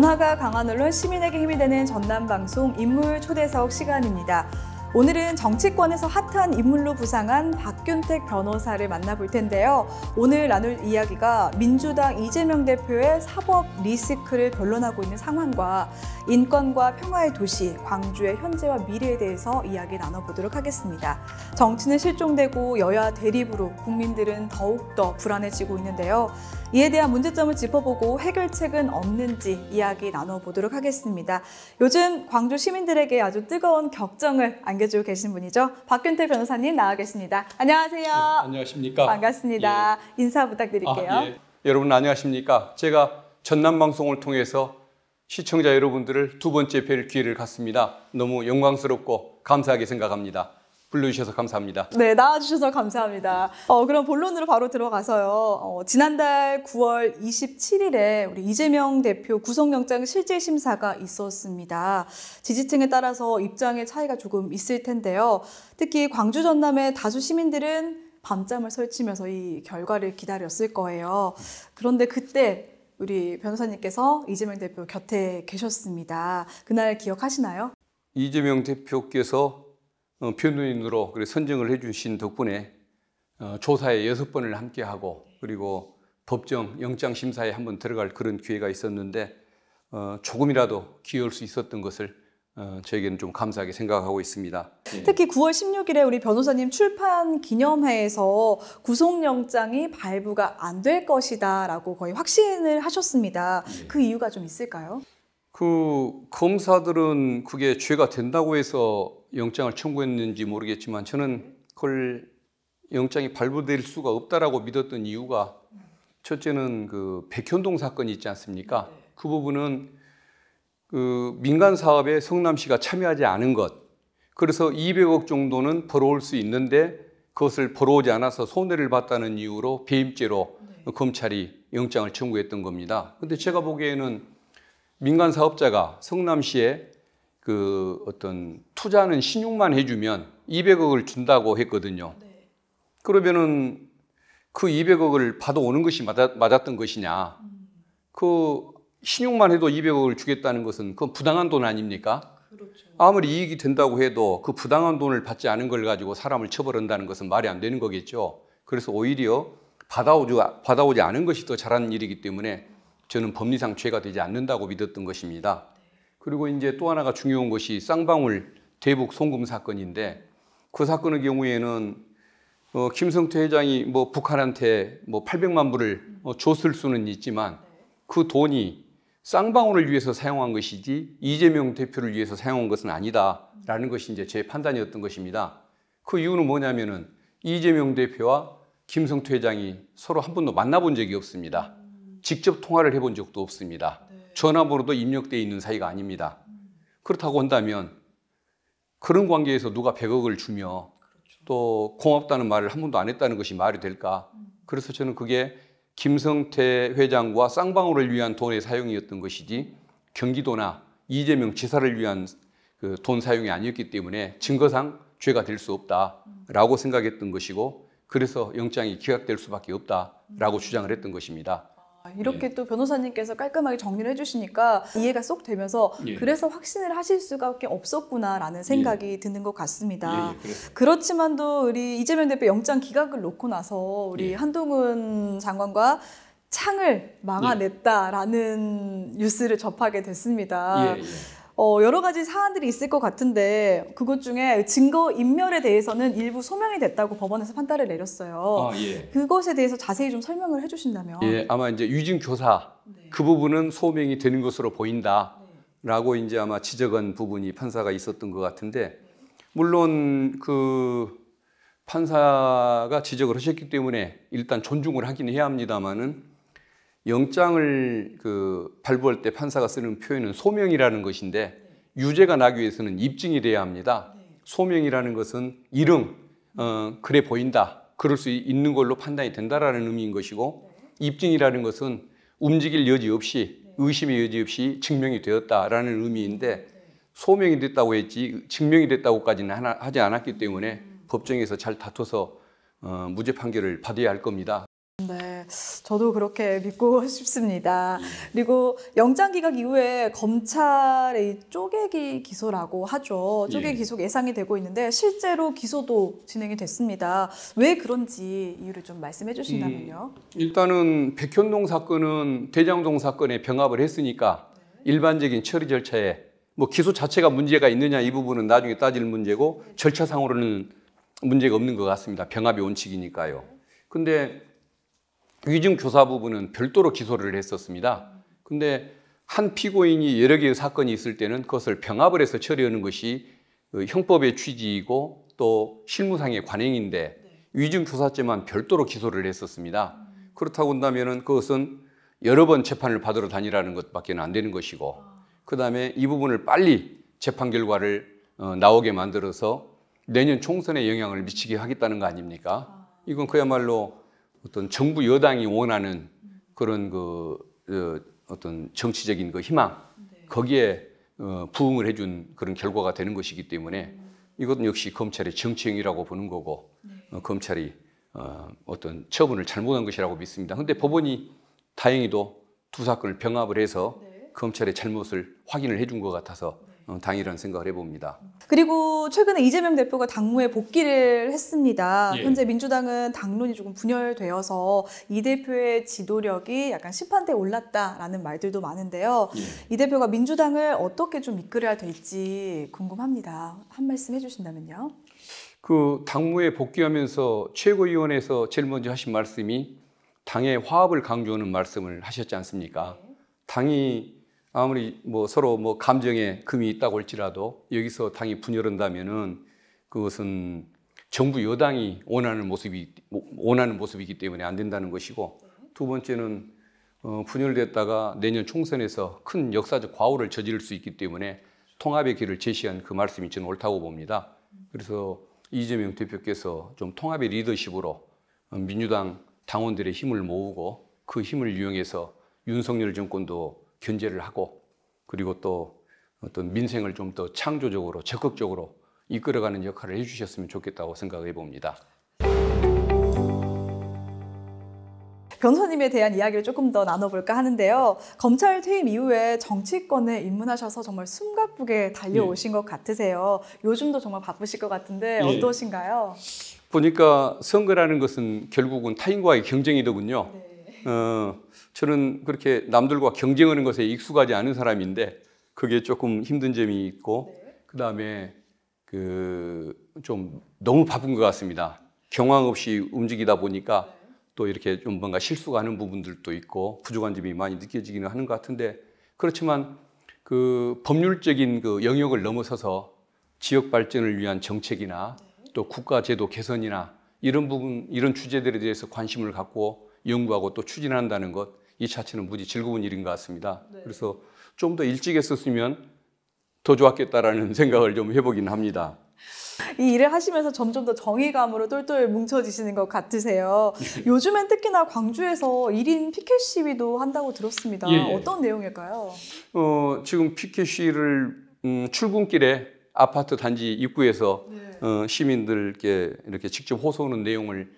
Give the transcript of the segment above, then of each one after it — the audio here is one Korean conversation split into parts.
문화가 강한 언론, 시민에게 힘이 되는 전남방송 인물 초대석 시간입니다. 오늘은 정치권에서 핫한 인물로 부상한 박균택 변호사를 만나볼 텐데요. 오늘 나눌 이야기가 민주당 이재명 대표의 사법 리스크를 변론하고 있는 상황과 인권과 평화의 도시 광주의 현재와 미래에 대해서 이야기 나눠보도록 하겠습니다. 정치는 실종되고 여야 대립으로 국민들은 더욱더 불안해지고 있는데요. 이에 대한 문제점을 짚어보고 해결책은 없는지 이야기 나눠보도록 하겠습니다. 요즘 광주 시민들에게 아주 뜨거운 격정을 안겨주고 계신 분이죠. 박균택 변호사님 나와 계십니다. 안녕하세요. 네, 안녕하십니까. 반갑습니다. 예. 인사 부탁드릴게요. 예. 여러분 안녕하십니까. 제가 전남방송을 통해서 시청자 여러분들을 두 번째 뵐 기회를 갖습니다. 너무 영광스럽고 감사하게 생각합니다. 불러주셔서 감사합니다. 네, 나와주셔서 감사합니다. 그럼 본론으로 바로 들어가서요. 지난달 9월 27일에 우리 이재명 대표 구속영장 실질심사가 있었습니다. 지지층에 따라서 입장의 차이가 조금 있을 텐데요. 특히 광주 전남의 다수 시민들은 밤잠을 설치면서 이 결과를 기다렸을 거예요. 그런데 그때 우리 변호사님께서 이재명 대표 곁에 계셨습니다. 그날 기억하시나요? 이재명 대표께서 변호인으로 선정을 해주신 덕분에 조사에 6번을 함께하고 그리고 법정 영장심사에 한번 들어갈 그런 기회가 있었는데 조금이라도 기여할 수 있었던 것을 저에게는 좀 감사하게 생각하고 있습니다. 특히 9월 16일에 우리 변호사님 출판 기념회에서 구속영장이 발부가 안 될 것이다 라고 거의 확신을 하셨습니다. 그 이유가 좀 있을까요? 검사들은 그게 죄가 된다고 해서 영장을 청구했는지 모르겠지만 저는 그걸 영장이 발부될 수가 없다라고 믿었던 이유가 첫째는 그 백현동 사건이 있지 않습니까? 그 부분은 민간 사업에 성남시가 참여하지 않은 것, 그래서 200억 정도는 벌어올 수 있는데 그것을 벌어오지 않아서 손해를 봤다는 이유로 배임죄로 검찰이 영장을 청구했던 겁니다. 근데 제가 보기에는 민간 사업자가 성남시에 어떤 투자는 신용만 해주면 200억을 준다고 했거든요. 그러면은 그 200억을 받아오는 것이 맞았던 것이냐. 신용만 해도 200억을 주겠다는 것은 그건 부당한 돈 아닙니까? 그렇죠. 아무리 이익이 된다고 해도 그 부당한 돈을 받지 않은 걸 가지고 사람을 처벌한다는 것은 말이 안 되는 거겠죠. 그래서 오히려 받아오지 않은 것이 더 잘하는 일이기 때문에 저는 법리상 죄가 되지 않는다고 믿었던 것입니다. 그리고 이제 또 하나가 중요한 것이 쌍방울 대북 송금 사건인데 그 사건의 경우에는 김성태 회장이 북한한테 800만 불을 줬을 수는 있지만 그 돈이 쌍방울을 위해서 사용한 것이지 이재명 대표를 위해서 사용한 것은 아니다라는 것이 이제 제 판단이었던 것입니다. 그 이유는 뭐냐면은 이재명 대표와 김성태 회장이 서로 한 번도 만나본 적이 없습니다. 직접 통화를 해본 적도 없습니다. 전화번호도 입력되어 있는 사이가 아닙니다. 그렇다고 한다면 그런 관계에서 누가 100억을 주며 또 고맙다는 말을 한 번도 안 했다는 것이 말이 될까? 그래서 저는 그게 김성태 회장과 쌍방울을 위한 돈의 사용이었던 것이지 경기도나 이재명 지사를 위한 돈 사용이 아니었기 때문에 증거상 죄가 될 수 없다라고 생각했던 것이고 그래서 영장이 기각될 수밖에 없다라고 주장을 했던 것입니다. 이렇게 또 변호사님께서 깔끔하게 정리를 해주시니까 이해가 쏙 되면서 그래서 확신을 하실 수밖에 없었구나라는 생각이 드는 것 같습니다. 그렇지만도 우리 이재명 대표 영장 기각을 놓고 나서 우리 한동훈 장관과 창을 막아냈다라는 뉴스를 접하게 됐습니다. 여러 가지 사안들이 있을 것 같은데 그것 중에 증거인멸에 대해서는 일부 소명이 됐다고 법원에서 판단을 내렸어요. 그것에 대해서 자세히 좀 설명을 해주신다면. 아마 이제 위증교사 그 부분은 소명이 되는 것으로 보인다라고 이제 아마 지적한 부분이 판사가 있었던 것 같은데 물론 그 판사가 지적을 하셨기 때문에 일단 존중을 하긴 해야 합니다만은 영장을 발부할 때 판사가 쓰는 표현은 소명이라는 것인데 유죄가 나기 위해서는 입증이 돼야 합니다. 소명이라는 것은 일응, 그래 보인다, 그럴 수 있는 걸로 판단이 된다라는 의미인 것이고 입증이라는 것은 움직일 여지 없이 의심의 여지 없이 증명이 되었다라는 의미인데 소명이 됐다고 했지 증명이 됐다고까지는 하지 않았기 때문에 법정에서 잘 다퉈서 무죄 판결을 받아야 할 겁니다. 네, 저도 그렇게 믿고 싶습니다. 그리고 영장 기각 이후에 검찰의 쪼개기 기소라고 하죠. 쪼개기 기소 예상이 되고 있는데 실제로 기소도 진행이 됐습니다. 왜 그런지 이유를 좀 말씀해 주신다면요. 일단은 백현동 사건은 대장동 사건에 병합을 했으니까 일반적인 처리 절차에 뭐 기소 자체가 문제가 있느냐 이 부분은 나중에 따질 문제고 절차상으로는 문제가 없는 것 같습니다. 병합의 원칙이니까요. 근데 위증 교사 부분은 별도로 기소를 했었습니다. 근데 한 피고인이 여러 개의 사건이 있을 때는 그것을 병합을 해서 처리하는 것이 형법의 취지이고 또 실무상의 관행인데 위증 교사죄만 별도로 기소를 했었습니다. 그렇다고 한다면은 그것은 여러 번 재판을 받으러 다니라는 것밖에 안 되는 것이고 그다음에 이 부분을 빨리 재판 결과를 나오게 만들어서 내년 총선에 영향을 미치게 하겠다는 거 아닙니까? 이건 그야말로 어떤 정부 여당이 원하는 그런 어떤 정치적인 그 희망 거기에 부응을 해준 그런 결과가 되는 것이기 때문에 이것은 역시 검찰의 정치행위라고 보는 거고 검찰이 어떤 처분을 잘못한 것이라고 믿습니다. 그런데 법원이 다행히도 두 사건을 병합을 해서 검찰의 잘못을 확인을 해준 것 같아서 당이라는 생각을 해봅니다. 그리고 최근에 이재명 대표가 당무에 복귀를 했습니다. 예. 현재 민주당은 당론이 조금 분열되어서 이 대표의 지도력이 약간 심판대에 올랐다라는 말들도 많은데요. 이 대표가 민주당을 어떻게 좀 이끌어야 될지 궁금합니다. 한 말씀 해주신다면요. 그 당무에 복귀하면서 최고위원회에서 제일 먼저 하신 말씀이 당의 화합을 강조하는 말씀을 하셨지 않습니까? 당이 아무리 뭐 서로 뭐 감정에 금이 있다고 할지라도 여기서 당이 분열한다면은 그것은 정부 여당이 원하는 모습이기 때문에 안 된다는 것이고 두 번째는 분열됐다가 내년 총선에서 큰 역사적 과오를 저지를 수 있기 때문에 통합의 길을 제시한 그 말씀이 저는 옳다고 봅니다. 그래서 이재명 대표께서 좀 통합의 리더십으로 민주당 당원들의 힘을 모으고 그 힘을 이용해서 윤석열 정권도 견제를 하고 그리고 또 어떤 민생을 좀 더 창조적으로 적극적으로 이끌어가는 역할을 해주셨으면 좋겠다고 생각해 봅니다. 변호사님에 대한 이야기를 조금 더 나눠볼까 하는데요. 검찰 퇴임 이후에 정치권에 입문하셔서 정말 숨가쁘게 달려오신 것 같으세요. 요즘도 정말 바쁘실 것 같은데 어떠신가요? 보니까 선거라는 것은 결국은 타인과의 경쟁이더군요. 저는 그렇게 남들과 경쟁하는 것에 익숙하지 않은 사람인데 그게 조금 힘든 점이 있고 그다음에 좀 너무 바쁜 것 같습니다. 경황 없이 움직이다 보니까 또 이렇게 좀 뭔가 실수가 하는 부분들도 있고 부족한 점이 많이 느껴지기는 하는 것 같은데 그렇지만 그 법률적인 그 영역을 넘어서서 지역 발전을 위한 정책이나 또 국가 제도 개선이나 이런 부분, 이런 주제들에 대해서 관심을 갖고 연구하고 또 추진한다는 것, 이 자체는 무지 즐거운 일인 것 같습니다. 그래서 좀 더 일찍 했었으면 더 좋았겠다라는 생각을 좀 해보긴 합니다. 이 일을 하시면서 점점 더 정의감으로 똘똘 뭉쳐지시는 것 같으세요. 요즘엔 특히나 광주에서 1인 피켓 시위도 한다고 들었습니다. 어떤 내용일까요? 지금 피켓 시위를 출근길에 아파트 단지 입구에서 시민들께 이렇게 직접 호소하는 내용을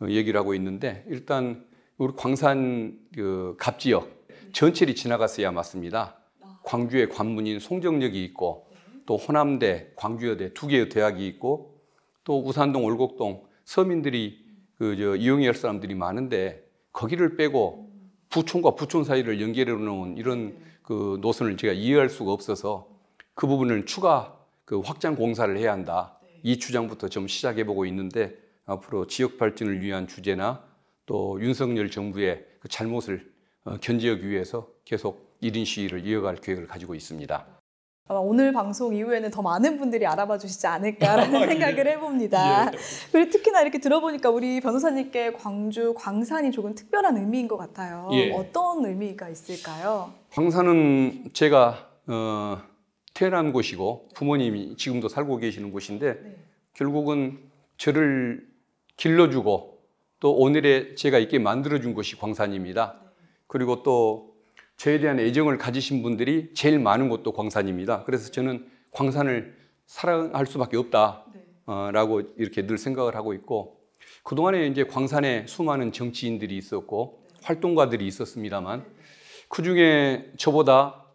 얘기를 하고 있는데 일단 우리 광산 그 갑지역 전철이 지나갔어야 맞습니다. 광주에 관문인 송정역이 있고 또 호남대, 광주여대 두 개의 대학이 있고 또 우산동, 올곡동 서민들이 이용해야 할 사람들이 많은데 거기를 빼고 부촌과 부촌 사이를 연결해 놓은 이런 그 노선을 제가 이해할 수가 없어서 그 부분을 추가 확장 공사를 해야 한다. 이 주장부터 좀 시작해 보고 있는데 앞으로 지역 발전을 위한 주제나 또 윤석열 정부의 그 잘못을 견제하기 위해서 계속 1인 시위를 이어갈 계획을 가지고 있습니다. 아마 오늘 방송 이후에는 더 많은 분들이 알아봐 주시지 않을까라는 생각을 해봅니다. 그리고 특히나 이렇게 들어보니까 우리 변호사님께 광주, 광산이 조금 특별한 의미인 것 같아요. 어떤 의미가 있을까요? 광산은 제가 태어난 곳이고 부모님이 지금도 살고 계시는 곳인데 결국은 저를 길러주고 또 오늘의 제가 있게 만들어준 곳이 광산입니다. 그리고 또 저에 대한 애정을 가지신 분들이 제일 많은 곳도 광산입니다. 그래서 저는 광산을 사랑할 수밖에 없다라고 이렇게 늘 생각을 하고 있고 그동안에 이제 광산에 수많은 정치인들이 있었고 활동가들이 있었습니다만 그중에 저보다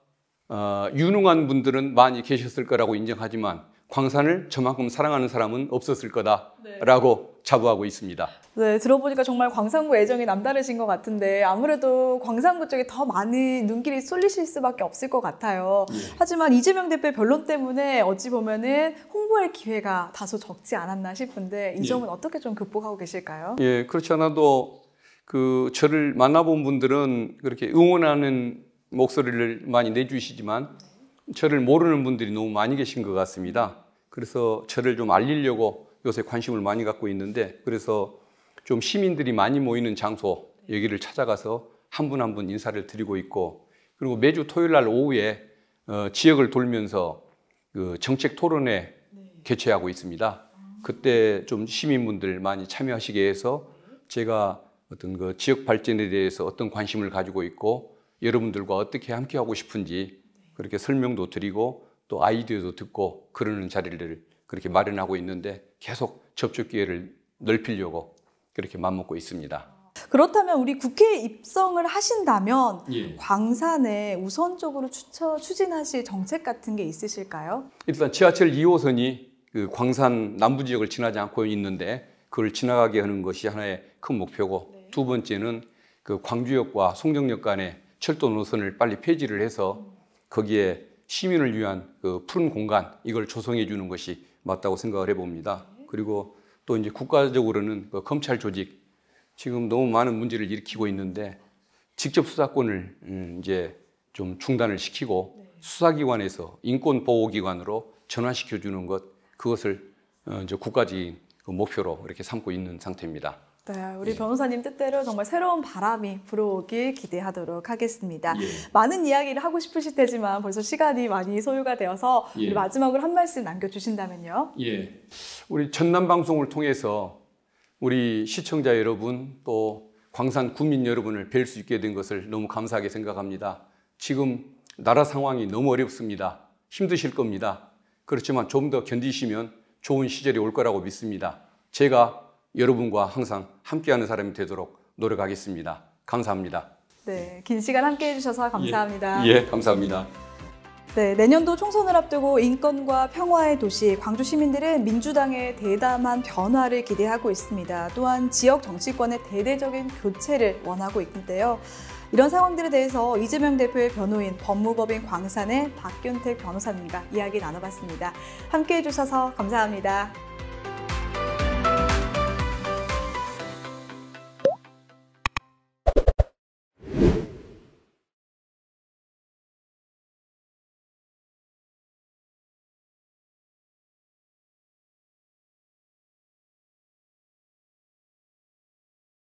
유능한 분들은 많이 계셨을 거라고 인정하지만 광산을 저만큼 사랑하는 사람은 없었을 거다라고 자부하고 있습니다. 네, 들어보니까 정말 광산구 애정이 남다르신 것 같은데 아무래도 광산구 쪽에 더 많은 눈길이 쏠리실 수밖에 없을 것 같아요. 하지만 이재명 대표의 변론 때문에 어찌 보면은 홍보할 기회가 다소 적지 않았나 싶은데 이 점은 어떻게 좀 극복하고 계실까요? 예, 그렇지 않아도 저를 만나본 분들은 그렇게 응원하는 목소리를 많이 내주시지만 저를 모르는 분들이 너무 많이 계신 것 같습니다. 그래서 저를 좀 알리려고 요새 관심을 많이 갖고 있는데 그래서 좀 시민들이 많이 모이는 장소 여기를 찾아가서 한 분 한 분 인사를 드리고 있고 그리고 매주 토요일 날 오후에 지역을 돌면서 그 정책 토론회 개최하고 있습니다. 그때 좀 시민분들 많이 참여하시게 해서 제가 어떤 그 지역 발전에 대해서 어떤 관심을 가지고 있고 여러분들과 어떻게 함께하고 싶은지 그렇게 설명도 드리고 또 아이디어도 듣고 그러는 자리를 그렇게 마련하고 있는데 계속 접촉 기회를 넓히려고 그렇게 맘먹고 있습니다. 그렇다면 우리 국회에 입성을 하신다면 예. 광산에 우선적으로 추진하실 정책 같은 게 있으실까요? 일단 지하철 2호선이 그 광산 남부 지역을 지나지 않고 있는데 그걸 지나가게 하는 것이 하나의 큰 목표고 두 번째는 그 광주역과 송정역 간의 철도 노선을 빨리 폐지를 해서 거기에 시민을 위한 그 푸른 공간 이걸 조성해 주는 것이 맞다고 생각을 해봅니다. 그리고 또 이제 국가적으로는 그 검찰 조직 지금 너무 많은 문제를 일으키고 있는데 직접 수사권을 이제 좀 중단을 시키고 수사기관에서 인권보호기관으로 전환시켜 주는 것 그것을 이제 국가적인 그 목표로 이렇게 삼고 있는 상태입니다. 네, 우리 변호사님 뜻대로 정말 새로운 바람이 불어오길 기대하도록 하겠습니다. 예. 많은 이야기를 하고 싶으실 테지만 벌써 시간이 많이 소요가 되어서 예. 우리 마지막으로 한 말씀 남겨주신다면요. 예, 우리 전남 방송을 통해서 우리 시청자 여러분 또 광산 구민 여러분을 뵐 수 있게 된 것을 너무 감사하게 생각합니다. 지금 나라 상황이 너무 어렵습니다. 힘드실 겁니다. 그렇지만 좀 더 견디시면 좋은 시절이 올 거라고 믿습니다. 제가 여러분과 항상 함께하는 사람이 되도록 노력하겠습니다. 감사합니다. 네, 긴 시간 함께해 주셔서 감사합니다. 예, 감사합니다. 네, 내년도 총선을 앞두고 인권과 평화의 도시 광주 시민들은 민주당의 대담한 변화를 기대하고 있습니다. 또한 지역 정치권의 대대적인 교체를 원하고 있는데요. 이런 상황들에 대해서 이재명 대표의 변호인 법무법인 광산의 박균택 변호사님과 이야기 나눠봤습니다. 함께해 주셔서 감사합니다.